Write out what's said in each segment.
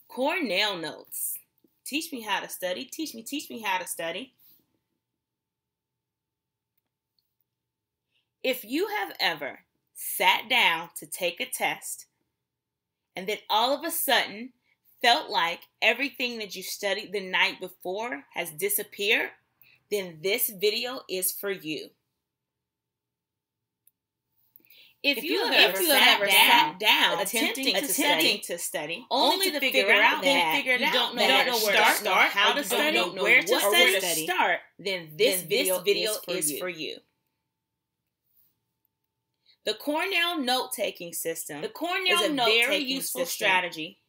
Cornell Notes. Teach me how to study. Teach me how to study. If you have ever sat down to take a test and then all of a sudden felt like everything that you studied the night before has disappeared, then this video is for you. If you have ever sat down attempting to study, only to figure out that you don't know where to start, how to study, where to start, then this video is for you. The Cornell note-taking system is a very useful strategy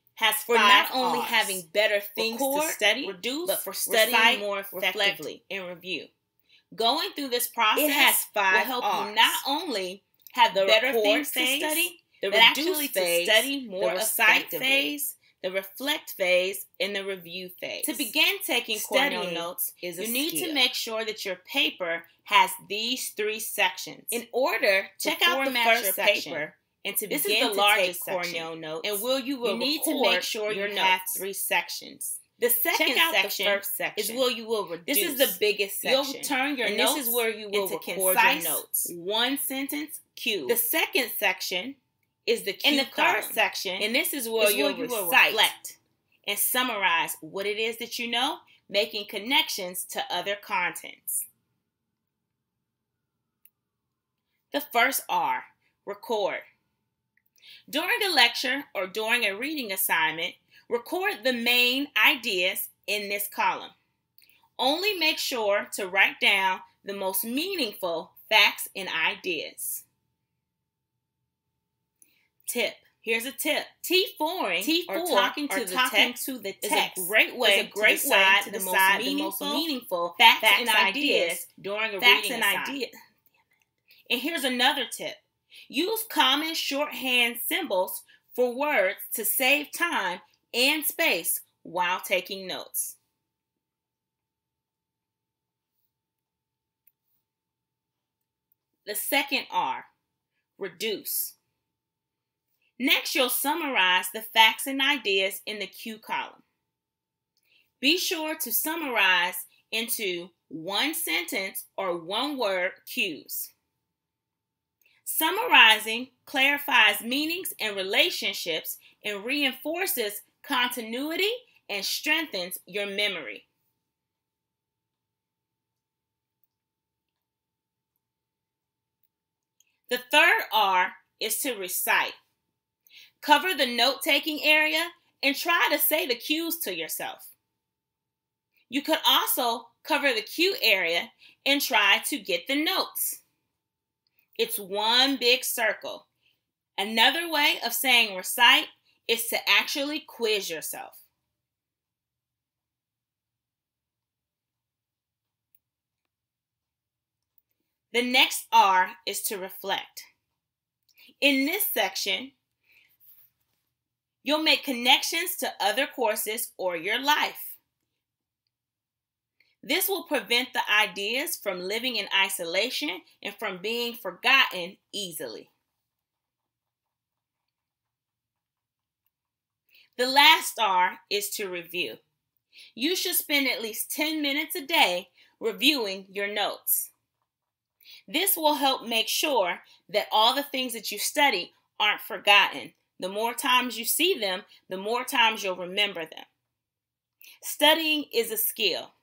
for not only having better things to study, but for studying more effectively and review. Going through this process will help you not only have the better things to study, but actually to study more effectively. The reflect phase, and the review phase. To begin taking Cornell notes, you need to make sure that your paper has these 3 sections. In order to format your paper and to begin to take Cornell notes, you need to make sure you have 3 sections. The second section is where you will reduce. This is the biggest section. You'll turn your notes this is where you will record your notes. 1 sentence cue. The second section is the cue column. The third section, and this is where you will reflect and summarize what it is that you know, making connections to other contents. The first R, record. During a lecture or during a reading assignment, record the main ideas in this column. Only make sure to write down the most meaningful facts and ideas. Tip. Here's a tip. T4ing or talking to the text is a great way to decide the most meaningful facts and ideas during a reading assignment. And here's another tip. Use common shorthand symbols for words to save time and space while taking notes. The second R, reduce. Next, you'll summarize the facts and ideas in the cue column. Be sure to summarize into 1 sentence or 1 word cues. Summarizing clarifies meanings and relationships and reinforces continuity and strengthens your memory. The third R is to recite. Cover the note-taking area and try to say the cues to yourself. You could also cover the cue area and try to get the notes. It's one big circle. Another way of saying recite is to actually quiz yourself. The next R is to reflect. In this section, you'll make connections to other courses or your life. This will prevent the ideas from living in isolation and from being forgotten easily. The last R is to review. You should spend at least 10 minutes a day reviewing your notes. This will help make sure that all the things that you study aren't forgotten. The more times you see them, the more times you'll remember them. Studying is a skill.